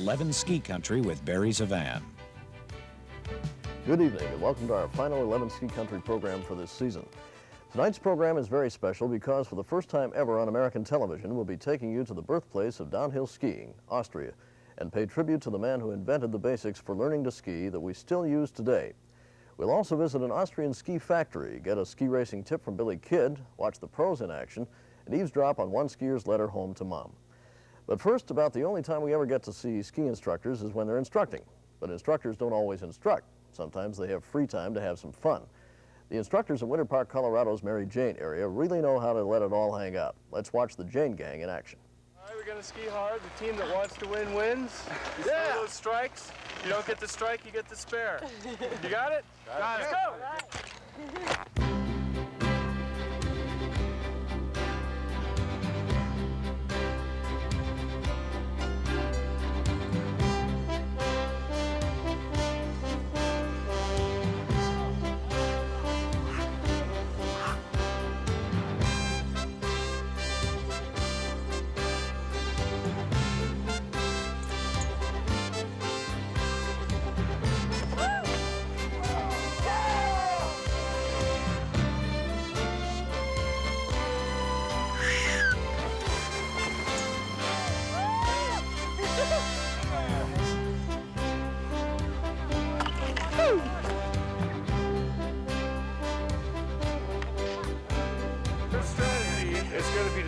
11 Ski Country with Barry ZeVan. Good evening and welcome to our final 11 Ski Country program for this season. Tonight's program is very special because for the first time ever on American television, we'll be taking you to the birthplace of downhill skiing, Austria, and pay tribute to the man who invented the basics for learning to ski that we still use today. We'll also visit an Austrian ski factory, get a ski racing tip from Billy Kidd, watch the pros in action, and eavesdrop on one skier's letter home to mom. But first, about the only time we ever get to see ski instructors is when they're instructing. But instructors don't always instruct. Sometimes they have free time to have some fun. The instructors in Winter Park, Colorado's Mary Jane area really know how to let it all hang out. Let's watch the Jane gang in action. All right, we're going to ski hard. The team that wants to win wins. You throw those strikes. You don't get the strike, you get the spare. You got it? Got it. Let's go.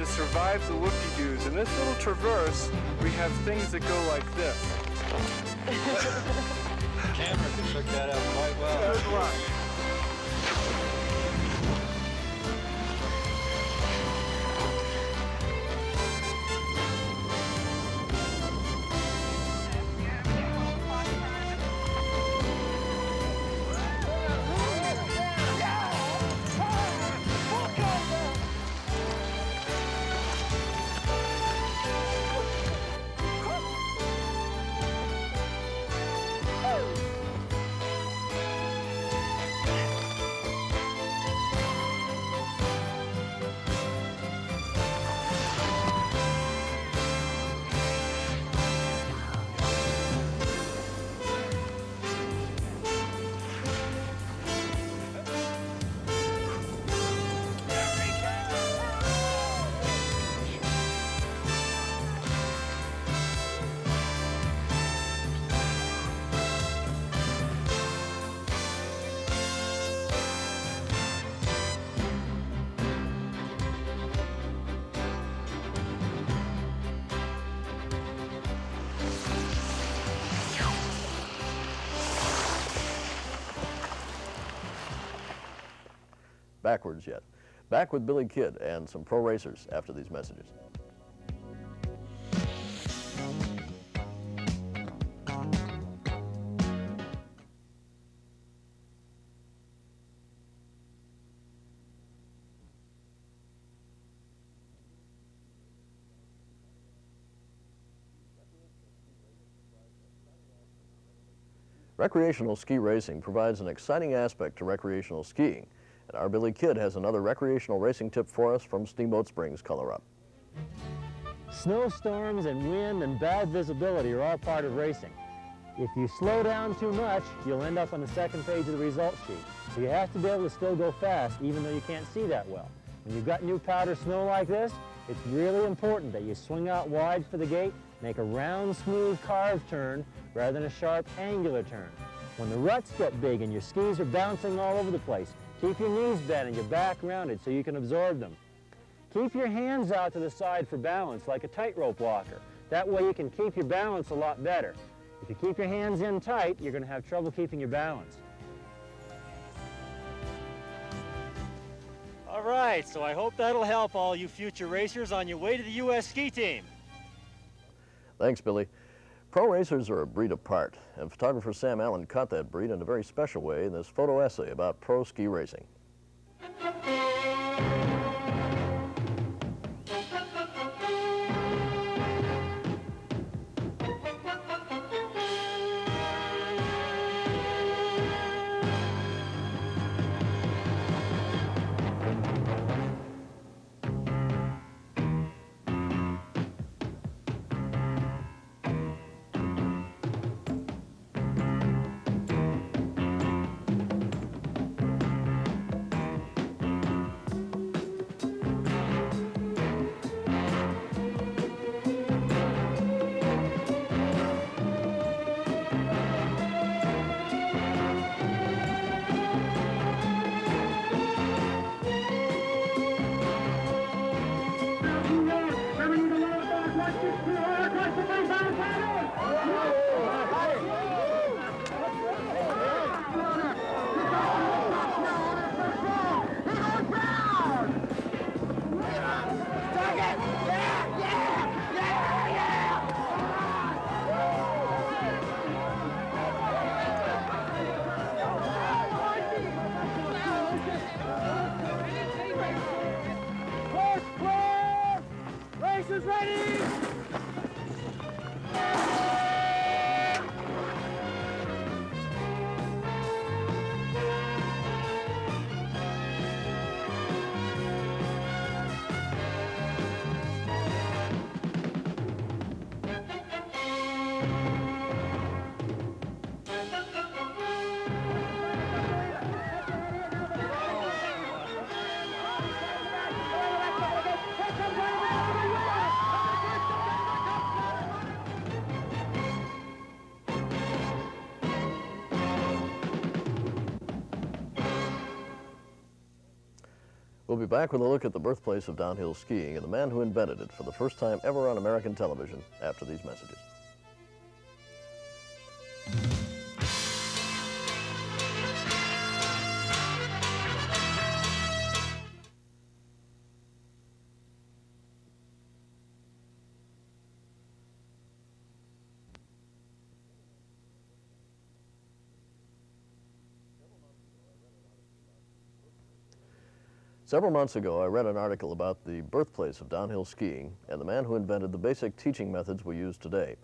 Survive the whoop-de-doos. In this little traverse, we have things that go like this. The camera can pick that up quite well. Good luck. Backwards yet. Back with Billy Kidd and some pro racers after these messages. Recreational ski racing provides an exciting aspect to recreational skiing. And our Billy Kidd has another recreational racing tip for us from Steamboat Springs, Colorado. Snowstorms and wind and bad visibility are all part of racing. If you slow down too much, you'll end up on the second page of the result sheet. So you have to be able to still go fast even though you can't see that well. When you've got new powder snow like this, it's really important that you swing out wide for the gate, make a round, smooth, carved turn rather than a sharp, angular turn. When the ruts get big and your skis are bouncing all over the place, keep your knees bent and your back rounded so you can absorb them. Keep your hands out to the side for balance like a tightrope walker. That way you can keep your balance a lot better. If you keep your hands in tight, you're going to have trouble keeping your balance. All right, so I hope that'll help all you future racers on your way to the U.S. ski team. Thanks, Billy. Pro racers are a breed apart, and photographer Sam Allen caught that breed in a very special way in this photo essay about pro ski racing. Racers ready! We'll be back with a look at the birthplace of downhill skiing and the man who invented it for the first time ever on American television after these messages. Several months ago, I read an article about the birthplace of downhill skiing and the man who invented the basic teaching methods we use today.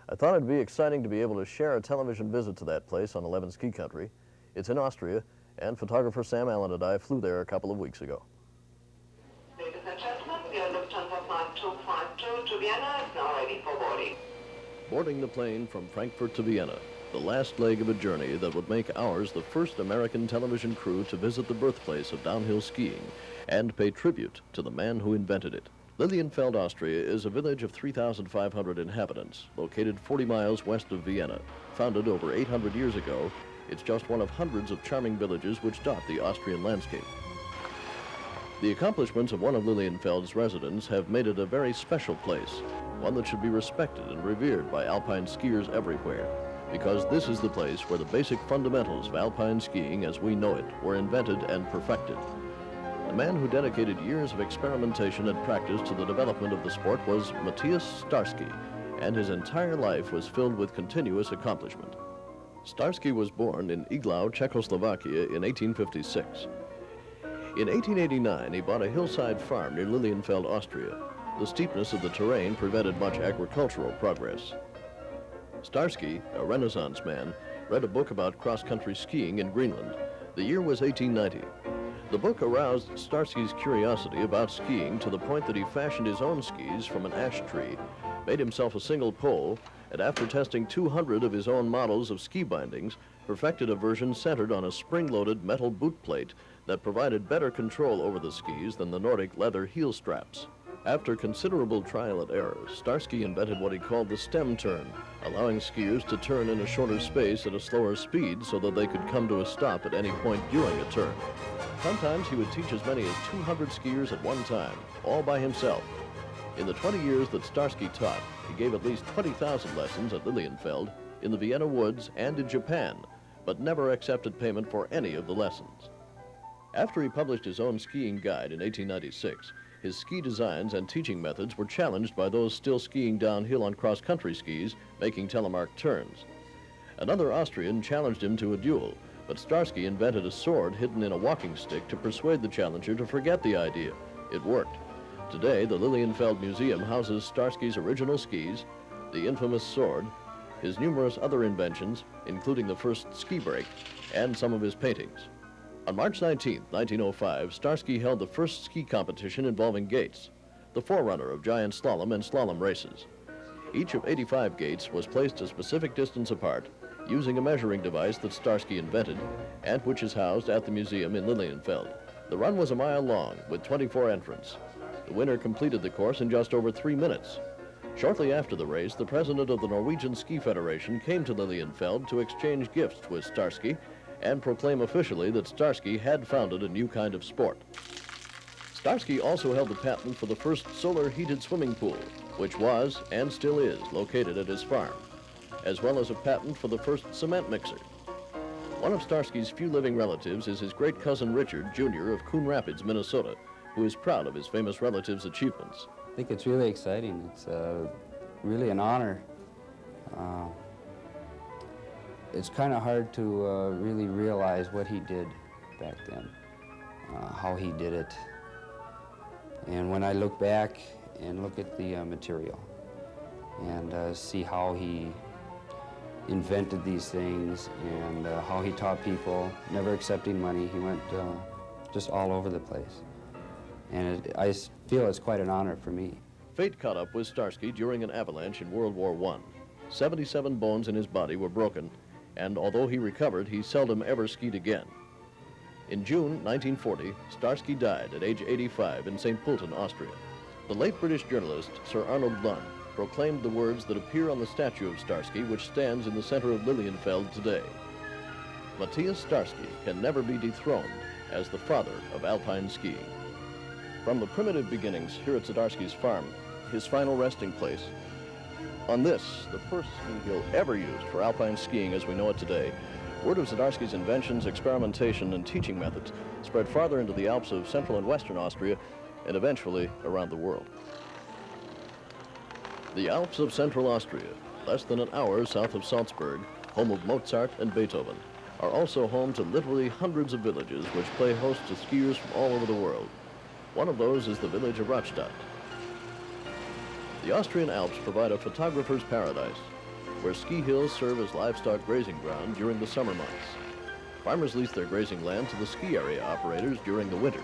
I thought it'd be exciting to be able to share a television visit to that place on 11 Ski Country. It's in Austria, and photographer Sam Allen and I flew there a couple of weeks ago. Ladies and gentlemen, your Lufthansa Flight 252 to Vienna is now ready for boarding. Boarding the plane from Frankfurt to Vienna, the last leg of a journey that would make ours the first American television crew to visit the birthplace of downhill skiing and pay tribute to the man who invented it. Lilienfeld, Austria is a village of 3,500 inhabitants, located 40 miles west of Vienna. Founded over 800 years ago, it's just one of hundreds of charming villages which dot the Austrian landscape. The accomplishments of one of Lilienfeld's residents have made it a very special place, one that should be respected and revered by alpine skiers everywhere, because this is the place where the basic fundamentals of alpine skiing as we know it were invented and perfected. The man who dedicated years of experimentation and practice to the development of the sport was Matthias Starsky, and his entire life was filled with continuous accomplishment. Starsky was born in Iglau, Czechoslovakia in 1856. In 1889, he bought a hillside farm near Lilienfeld, Austria. The steepness of the terrain prevented much agricultural progress. Starsky, a Renaissance man, read a book about cross-country skiing in Greenland. The year was 1890. The book aroused Starsky's curiosity about skiing to the point that he fashioned his own skis from an ash tree, made himself a single pole, and after testing 200 of his own models of ski bindings, perfected a version centered on a spring-loaded metal boot plate that provided better control over the skis than the Nordic leather heel straps. After considerable trial and error, Starsky invented what he called the stem turn, allowing skiers to turn in a shorter space at a slower speed so that they could come to a stop at any point during a turn. Sometimes he would teach as many as 200 skiers at one time, all by himself. In the 20 years that Starsky taught, he gave at least 20,000 lessons at Lilienfeld, in the Vienna woods, and in Japan, but never accepted payment for any of the lessons. After he published his own skiing guide in 1896, his ski designs and teaching methods were challenged by those still skiing downhill on cross-country skis, making telemark turns. Another Austrian challenged him to a duel, but Starsky invented a sword hidden in a walking stick to persuade the challenger to forget the idea. It worked. Today, the Lilienfeld Museum houses Starsky's original skis, the infamous sword, his numerous other inventions, including the first ski brake, and some of his paintings. On March 19, 1905, Starsky held the first ski competition involving gates, the forerunner of giant slalom and slalom races. Each of 85 gates was placed a specific distance apart, using a measuring device that Starsky invented, and which is housed at the museum in Lilienfeld. The run was a mile long, with 24 entrants. The winner completed the course in just over 3 minutes. Shortly after the race, the president of the Norwegian Ski Federation came to Lilienfeld to exchange gifts with Starsky and proclaim officially that Starsky had founded a new kind of sport. Starsky also held the patent for the first solar heated swimming pool, which was, and still is, located at his farm, as well as a patent for the first cement mixer. One of Starsky's few living relatives is his great cousin Richard, Jr. of Coon Rapids, Minnesota, who is proud of his famous relative's achievements. I think it's really exciting. It's really an honor. It's kind of hard to really realize what he did back then, how he did it. And when I look back and look at the material and see how he invented these things and how he taught people, never accepting money. He went just all over the place. And I feel it's quite an honor for me. Fate caught up with Starsky during an avalanche in World War I. 77 bones in his body were broken, and although he recovered, he seldom ever skied again. In June 1940, Starsky died at age 85 in St. Pölten, Austria. The late British journalist, Sir Arnold Lunn, proclaimed the words that appear on the statue of Starsky, which stands in the center of Lilienfeld today. Matthias Starsky can never be dethroned as the father of alpine skiing. From the primitive beginnings here at Zdarsky's farm, his final resting place, on this, the first ski hill ever used for alpine skiing as we know it today, word of Zdarsky's inventions, experimentation, and teaching methods spread farther into the Alps of central and western Austria and eventually around the world. The Alps of central Austria, less than an hour south of Salzburg, home of Mozart and Beethoven, are also home to literally hundreds of villages which play host to skiers from all over the world. One of those is the village of Rastatt. The Austrian Alps provide a photographer's paradise, where ski hills serve as livestock grazing ground during the summer months. Farmers lease their grazing land to the ski area operators during the winter.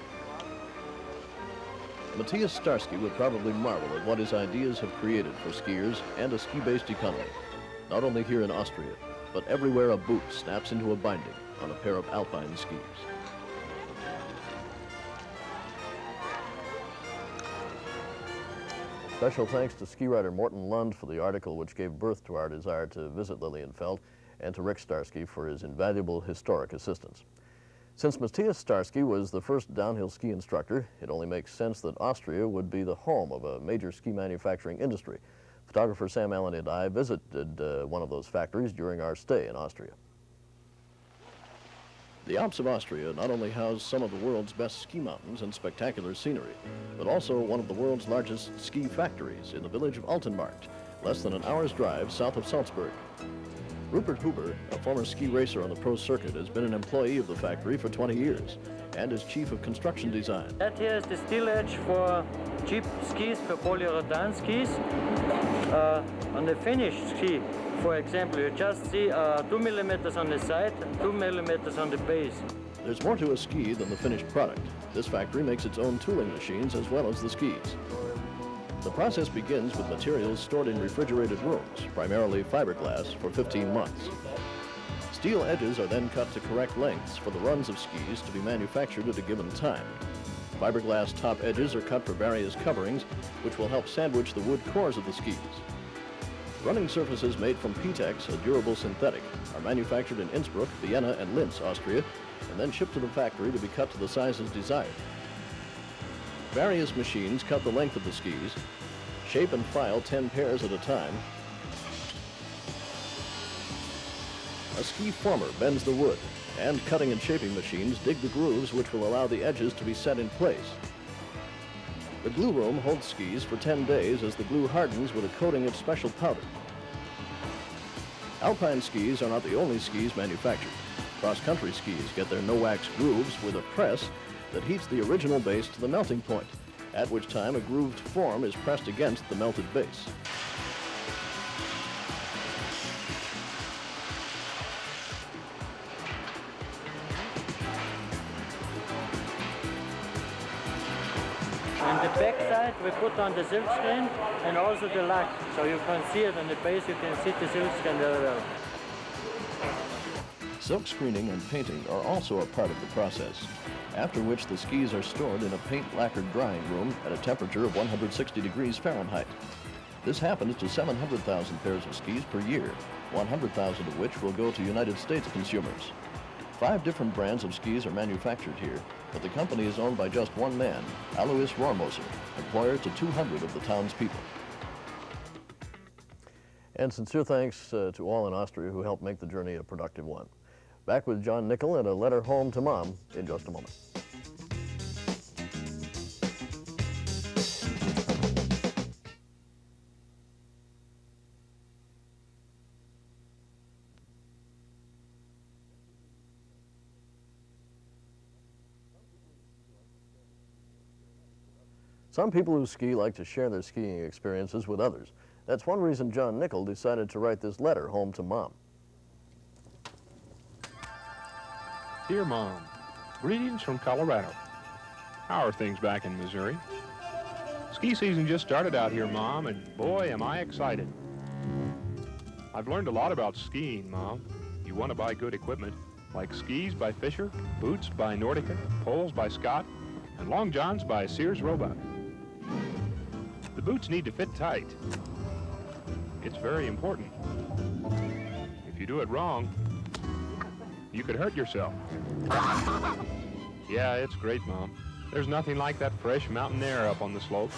Matthias Starsky would probably marvel at what his ideas have created for skiers and a ski-based economy, not only here in Austria, but everywhere a boot snaps into a binding on a pair of alpine skis. Special thanks to ski writer Morten Lund for the article which gave birth to our desire to visit Lilienfeld, and to Rick Starsky for his invaluable historic assistance. Since Matthias Starsky was the first downhill ski instructor, it only makes sense that Austria would be the home of a major ski manufacturing industry. Photographer Sam Allen and I visited one of those factories during our stay in Austria. The Alps of Austria not only house some of the world's best ski mountains and spectacular scenery, but also one of the world's largest ski factories in the village of Altenmarkt, less than an hour's drive south of Salzburg. Rupert Huber, a former ski racer on the pro circuit, has been an employee of the factory for 20 years and is chief of construction design. That here is the steel edge for cheap skis, for polyurethane skis. On the finished ski, for example, you just see 2 millimeters on the side, 2 millimeters on the base. There's more to a ski than the finished product. This factory makes its own tooling machines as well as the skis. The process begins with materials stored in refrigerated rooms, primarily fiberglass, for 15 months. Steel edges are then cut to correct lengths for the runs of skis to be manufactured at a given time. Fiberglass top edges are cut for various coverings, which will help sandwich the wood cores of the skis. Running surfaces made from Ptex, a durable synthetic, are manufactured in Innsbruck, Vienna, and Linz, Austria, and then shipped to the factory to be cut to the sizes desired. Various machines cut the length of the skis, shape and file 10 pairs at a time. A ski former bends the wood, and cutting and shaping machines dig the grooves which will allow the edges to be set in place. The glue room holds skis for 10 days as the glue hardens with a coating of special powder. Alpine skis are not the only skis manufactured. Cross-country skis get their no-wax grooves with a press that heats the original base to the melting point, at which time a grooved form is pressed against the melted base. On the back side, we put on the silk screen and also the lac, so you can see it on the base, you can see the silk screen very well. Silk screening and painting are also a part of the process, after which the skis are stored in a paint lacquered drying room at a temperature of 160 degrees Fahrenheit. This happens to 700,000 pairs of skis per year, 100,000 of which will go to United States consumers. 5 different brands of skis are manufactured here, but the company is owned by just one man, Alois Rohrmoser, employer to 200 of the town's people. And sincere thanks to all in Austria who helped make the journey a productive one. Back with John Nickel and a letter home to Mom in just a moment. Some people who ski like to share their skiing experiences with others. That's one reason John Nickel decided to write this letter home to Mom. Dear Mom, greetings from Colorado. How are things back in Missouri? Ski season just started out here, Mom, and boy, am I excited. I've learned a lot about skiing, Mom. You want to buy good equipment, like skis by Fisher, boots by Nordica, poles by Scott, and long johns by Sears Roebuck. The boots need to fit tight. It's very important. If you do it wrong, you could hurt yourself. Yeah, it's great, Mom. There's nothing like that fresh mountain air up on the slopes.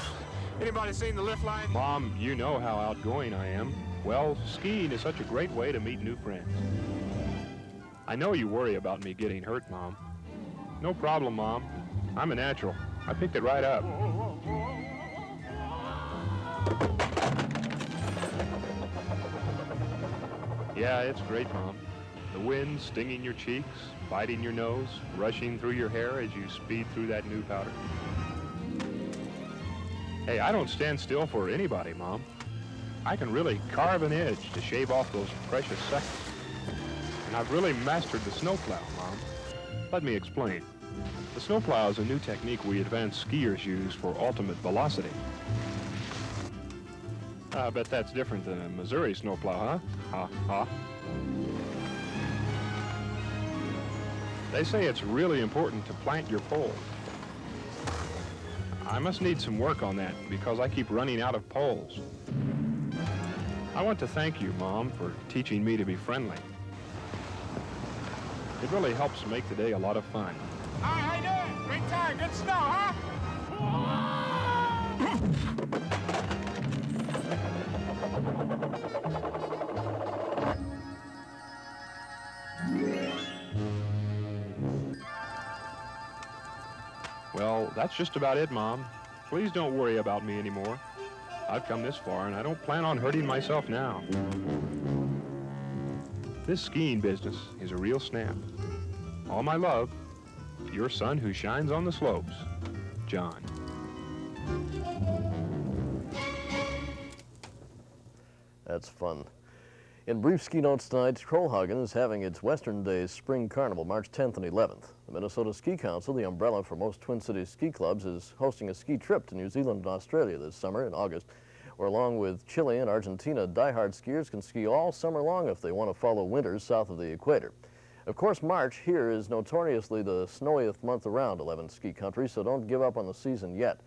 Anybody seen the lift line? Mom, you know how outgoing I am. Well, skiing is such a great way to meet new friends. I know you worry about me getting hurt, Mom. No problem, Mom. I'm a natural. I picked it right up. Yeah, it's great, Mom. The wind stinging your cheeks, biting your nose, rushing through your hair as you speed through that new powder. Hey, I don't stand still for anybody, Mom. I can really carve an edge to shave off those precious seconds. And I've really mastered the snowplow, Mom. Let me explain. The snowplow is a new technique we advanced skiers use for ultimate velocity. I bet that's different than a Missouri snowplow, huh? Ha, ha. They say it's really important to plant your poles. I must need some work on that because I keep running out of poles. I want to thank you, Mom, for teaching me to be friendly. It really helps make the day a lot of fun. Hi, how you doing? Great time, good snow, huh? Well, that's just about it, Mom. Please don't worry about me anymore. I've come this far, and I don't plan on hurting myself now. This skiing business is a real snap. All my love, your son who shines on the slopes, John. That's fun. In brief ski notes tonight, Krollhagen is having its Western Days Spring Carnival March 10th and 11th. The Minnesota Ski Council, the umbrella for most Twin Cities ski clubs, is hosting a ski trip to New Zealand and Australia this summer in August, where along with Chile and Argentina, diehard skiers can ski all summer long if they want to follow winters south of the equator. Of course, March here is notoriously the snowiest month around 11 ski country, so don't give up on the season yet.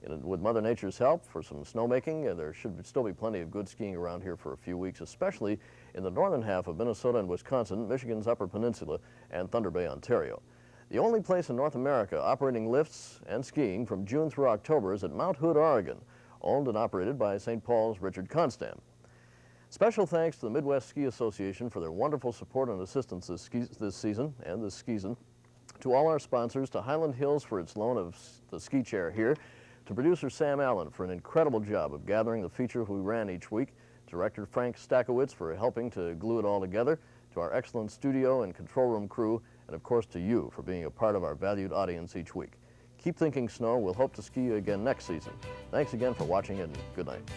And with Mother Nature's help for some snowmaking, there should still be plenty of good skiing around here for a few weeks, especially in the northern half of Minnesota and Wisconsin, Michigan's Upper Peninsula, and Thunder Bay, Ontario. The only place in North America operating lifts and skiing from June through October is at Mount Hood, Oregon, owned and operated by St. Paul's Richard Constam. Special thanks to the Midwest Ski Association for their wonderful support and assistance this season, to all our sponsors, to Highland Hills for its loan of the ski chair here, to producer Sam Allen for an incredible job of gathering the features we ran each week, director Frank Stakowitz for helping to glue it all together, to our excellent studio and control room crew, and of course to you for being a part of our valued audience each week. Keep thinking snow. We'll hope to ski you again next season. Thanks again for watching and good night.